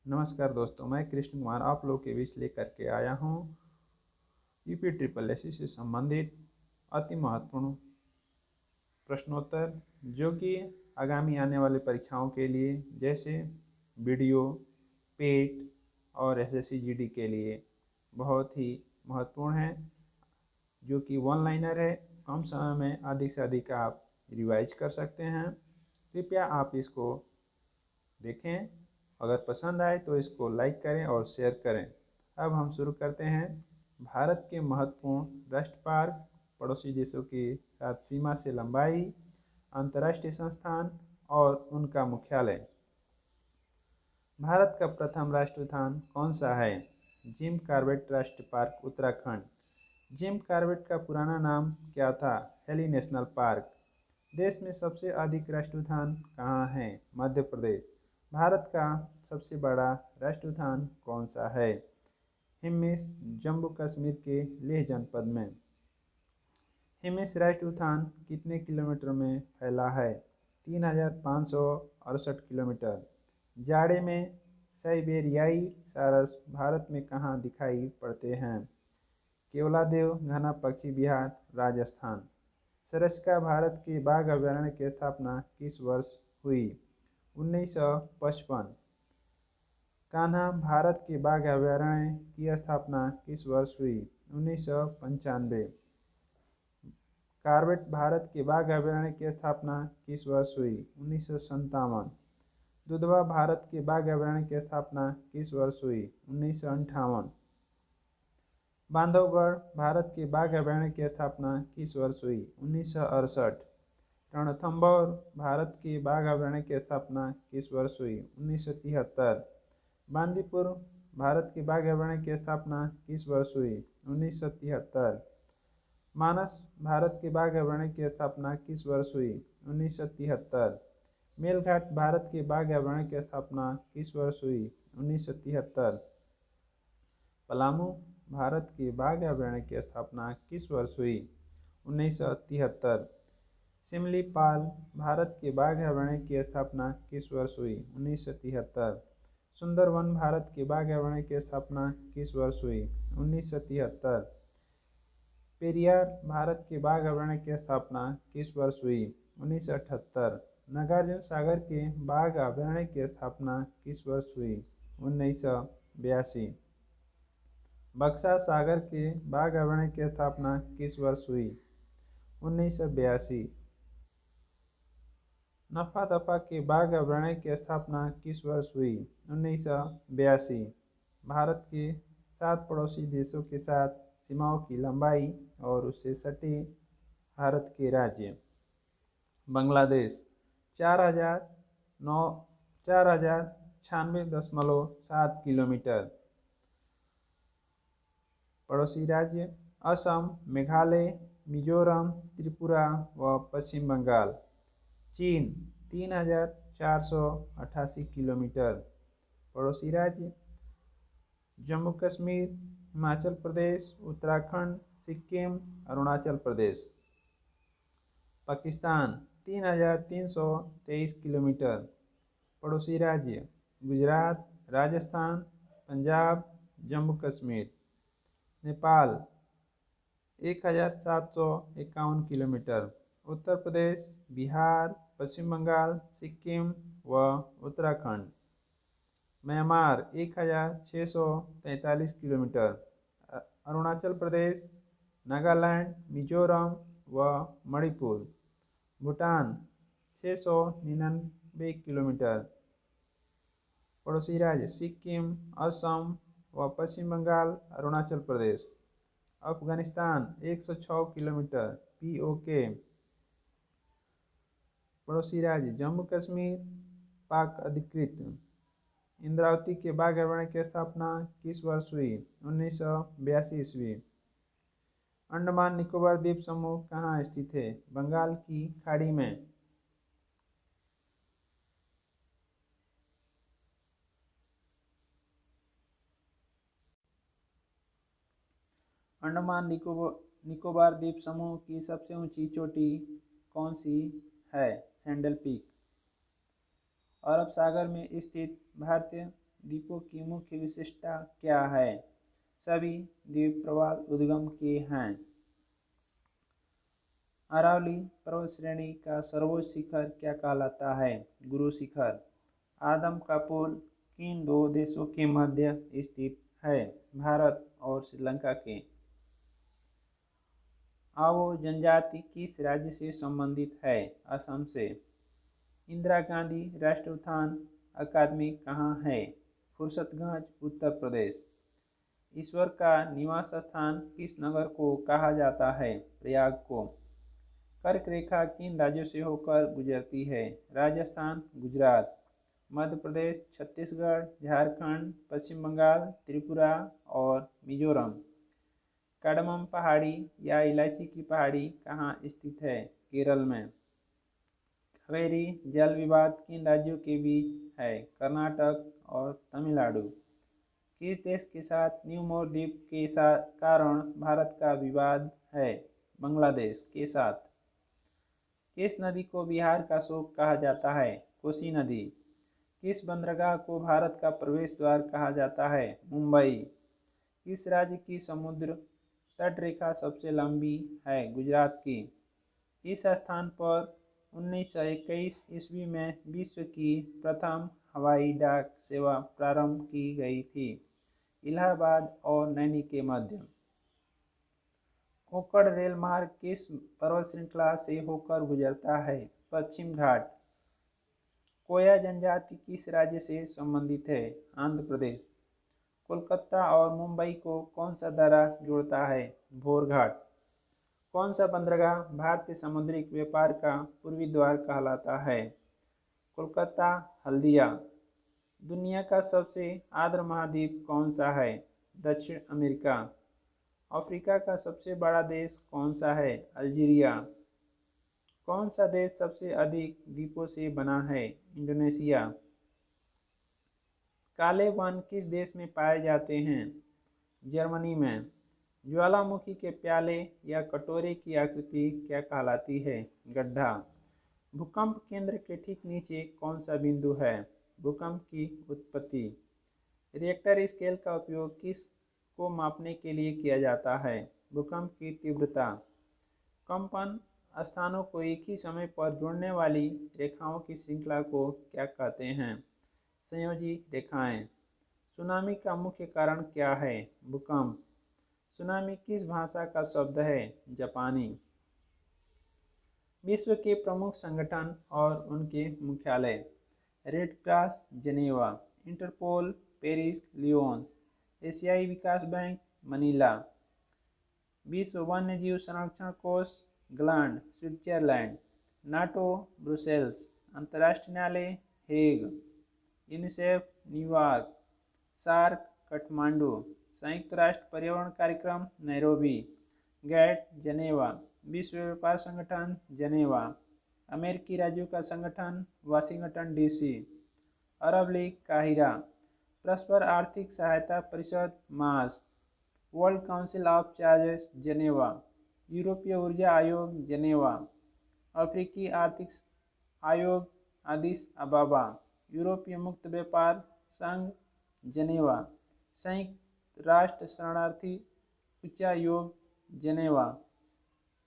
नमस्कार दोस्तों, मैं कृष्ण कुमार आप लोग के बीच लेकर के आया हूँ यूपी ट्रिपल एससी से संबंधित अति महत्वपूर्ण प्रश्नोत्तर, जो कि आगामी आने वाले परीक्षाओं के लिए जैसे वीडियो, पेट और एसएससी जीडी के लिए बहुत ही महत्वपूर्ण है, जो कि वन लाइनर है। कम समय में अधिक से अधिक आप रिवाइज कर सकते हैं। कृपया आप इसको देखें। अगर पसंद आए तो इसको लाइक करें और शेयर करें। अब हम शुरू करते हैं। भारत के महत्वपूर्ण राष्ट्र पार्क, पड़ोसी देशों के साथ सीमा से लंबाई, अंतर्राष्ट्रीय संस्थान और उनका मुख्यालय। भारत का प्रथम राष्ट्रीय उद्यान कौन सा है? जिम कॉर्बेट राष्ट्रीय पार्क, उत्तराखंड। जिम कॉर्बेट का पुराना नाम क्या था? Heli national park. देश में सबसे अधिक राष्ट्रीय उद्यान कहाँ हैं? मध्य प्रदेश। भारत का सबसे बड़ा राष्ट्रीय उद्यान कौन सा है? हिमस, जम्मू कश्मीर के लेह जनपद में। हिमस राष्ट्रीय उद्यान कितने किलोमीटर में फैला है? 3568 किलोमीटर। जाड़े में साइबेरियाई सारस भारत में कहाँ दिखाई पड़ते हैं? केवलादेव घना पक्षी विहार, राजस्थान। सरिस्का भारत के बाघ अभयारण्य की स्थापना किस वर्ष हुई? 1955। कान्हा भारत के बाघ अभयारण्य की स्थापना किस वर्ष हुई? 1995। कॉर्बेट भारत के बाघ अभयारण्य की स्थापना किस वर्ष हुई? 1957। दुधवा भारत के बाघ अभयारण्य की स्थापना किस वर्ष हुई? 1958। बांधवगढ़ भारत के बाघ अभयारण्य की स्थापना किस वर्ष हुई? 1968। रणथंभौर भारत के बाघ अभयारण्य की स्थापना किस वर्ष हुई? 1973। बांदीपुर भारत के बाघ अभयारण्य की स्थापना किस वर्ष हुई? 1973। मानस भारत के बाघ अभयारण्य की स्थापना किस वर्ष हुई? 1973। मेलघाट भारत के बाघ अभयारण्य की स्थापना किस वर्ष हुई? 1973। पलामू भारत के बाघ अभयारण्य की स्थापना किस वर्ष हुई? 1973। सिमलीपाल भारत के बाघ अभयारण्य की स्थापना किस वर्ष हुई? 1973। सुंदरवन भारत के बाघ अभयारण्य की स्थापना किस वर्ष हुई? 1973। पेरियार भारत के बाघ अभयारण्य की स्थापना किस वर्ष हुई? 1978। नागार्जुन सागर के बाघ अभयारण्य की स्थापना किस वर्ष हुई? 1982। बक्सा सागर के बाघ अभयारण्य की स्थापना किस वर्ष हुई? 1982। नफा दफा के बाघ अभयारण्य की स्थापना किस वर्ष हुई? 1982। भारत के 7 पड़ोसी देशों के साथ सीमाओं की लंबाई और उससे सटे भारत के राज्य। बांग्लादेश 4096.7 किलोमीटर। पड़ोसी राज्य असम, मेघालय, मिजोरम, त्रिपुरा व पश्चिम बंगाल। चीन 3488 किलोमीटर। पड़ोसी राज्य जम्मू कश्मीर, हिमाचल प्रदेश, उत्तराखंड, सिक्किम, अरुणाचल प्रदेश। पाकिस्तान 3323 किलोमीटर। पड़ोसी राज्य गुजरात, राजस्थान, पंजाब, जम्मू कश्मीर। नेपाल 1751 किलोमीटर। उत्तर प्रदेश, बिहार, पश्चिम बंगाल, सिक्किम व उत्तराखंड। Myanmar 1643 kilometre. अरुणाचल प्रदेश, नागालैंड, मिजोरम व मणिपुर। भूटान 699 किलोमीटर। पड़ोसी राज्य सिक्किम, असम व पश्चिम बंगाल, अरुणाचल प्रदेश। अफगानिस्तान 106 किलोमीटर। POK। पड़ोसी राज्य जम्मू कश्मीर, पाक अधिकृत। इंद्रावती के बाघ अभयारण्य की स्थापना किस वर्ष हुई? 1982 ईस्वी। अंडमान निकोबार द्वीप समूह कहाँ स्थित है? बंगाल की खाड़ी में। अंडमान निकोबार द्वीप समूह की सबसे ऊंची चोटी कौन सी है? Sandal peak. अरब सागर में स्थित भारतीय द्वीपों की मुख्य विशेषता क्या है? सभी द्वीप प्रवाल उद्गम के हैं। अरावली पर्वत श्रेणी का सर्वोच्च शिखर क्या कहलाता है? गुरु शिखर। आदम का पुल किन दो देशों के मध्य स्थित है? भारत और श्रीलंका के। आवो जनजाति किस राज्य से संबंधित है? असम से। इंदिरा गांधी राष्ट्रीय उद्यान अकादमी कहाँ है? फुर्सतगंज, उत्तर प्रदेश। ईश्वर का निवास स्थान किस नगर को कहा जाता है? प्रयाग को। कर्क रेखा किन राज्यों से होकर गुजरती है? राजस्थान, गुजरात। मध्य प्रदेश, छत्तीसगढ़, झारखंड, पश्चिम बंगाल, त्रिपुरा और मिजोरम। कार्डमम पहाड़ी या इलायची की पहाड़ी कहाँ स्थित है? केरल में। कावेरी जल विवाद किन राज्यों के बीच है? कर्नाटक और तमिलनाडु। किस देश के साथ न्यूमोर द्वीप के कारण भारत का विवाद है? बांग्लादेश के साथ। किस नदी को बिहार का शोक कहा जाता है? कोसी नदी। किस बंदरगाह को भारत का प्रवेश द्वार कहा जाता है? मुंबई। किस राज्य की समुद्र तट रेखा सबसे लंबी है? गुजरात की। इस स्थान पर 1921 ईस्वी में विश्व की प्रथम हवाई डाक सेवा प्रारंभ की गई थी, इलाहाबाद और नैनी के मध्य। कोंकण रेल मार्ग किस पर्वत श्रृंखला से होकर गुजरता है? पश्चिम घाट। कोया जनजाति किस राज्य से संबंधित है? आंध्र प्रदेश। कोलकाता और मुंबई को कौन सा दर्रा जोड़ता है? भोर घाट। कौन सा बंदरगाह भारतीय समुद्री व्यापार का पूर्वी द्वार कहलाता है? कोलकाता, हल्दिया। दुनिया का सबसे आर्द्र महाद्वीप कौन सा है? दक्षिण अमेरिका। अफ्रीका का सबसे बड़ा देश कौन सा है? अल्जीरिया। कौन सा देश सबसे अधिक द्वीपों से बना है? इंडोनेशिया। काले वन किस देश में पाए जाते हैं? जर्मनी में। ज्वालामुखी के प्याले या कटोरे की आकृति क्या कहलाती है? गड्ढा। भूकंप केंद्र के ठीक नीचे कौन सा बिंदु है? भूकंप की उत्पत्ति। रिएक्टर स्केल का उपयोग किस को मापने के लिए किया जाता है? भूकंप की तीव्रता। कंपन स्थानों को एक ही समय पर जोड़ने वाली रेखाओं की श्रृंखला को क्या कहते हैं? संयोजी रेखाएं। सुनामी का मुख्य कारण क्या है? भूकंप। सुनामी किस भाषा का शब्द है? जापानी। विश्व के प्रमुख संगठन और उनके मुख्यालय। Red cross, Geneva. Interpol, Paris, Lyons. एशियाई विकास बैंक, मनीला। विश्व वन्यजीव संरक्षण कोष, ग्लांड, स्विट्जरलैंड। NATO, Brussels. अंतर्राष्ट्रीय न्यायालय, Hague. UNICEF, New York. SAARC, Kathmandu. संयुक्त राष्ट्र पर्यावरण कार्यक्रम, नैरोबी। गैट, जनेवा। विश्व व्यापार संगठन, जनेवा। अमेरिकी राज्यों का संगठन, वाशिंगटन डीसी। अरब लीग, काहिरा। परस्पर आर्थिक सहायता परिषद, मास। वर्ल्ड काउंसिल ऑफ चार्जेस, जनेवा। यूरोपीय ऊर्जा आयोग, जनेवा। अफ्रीकी आर्थिक आयोग, अदिस अबाबा। यूरोपीय मुक्त व्यापार संघ, जनेवा। संयुक्त राष्ट्र शरणार्थी उच्चायोग, जनेवा।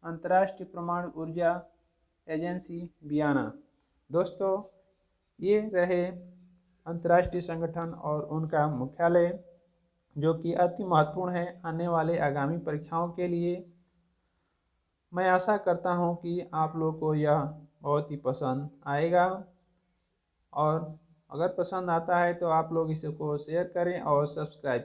अंतर्राष्ट्रीय परमाणु ऊर्जा एजेंसी, वियना। दोस्तों, ये रहे अंतर्राष्ट्रीय संगठन और उनका मुख्यालय, जो कि अति महत्वपूर्ण है आने वाले आगामी परीक्षाओं के लिए। मैं आशा करता हूँ कि आप लोग को यह बहुत ही पसंद आएगा, और अगर पसंद आता है तो आप लोग इसको शेयर करें और सब्सक्राइब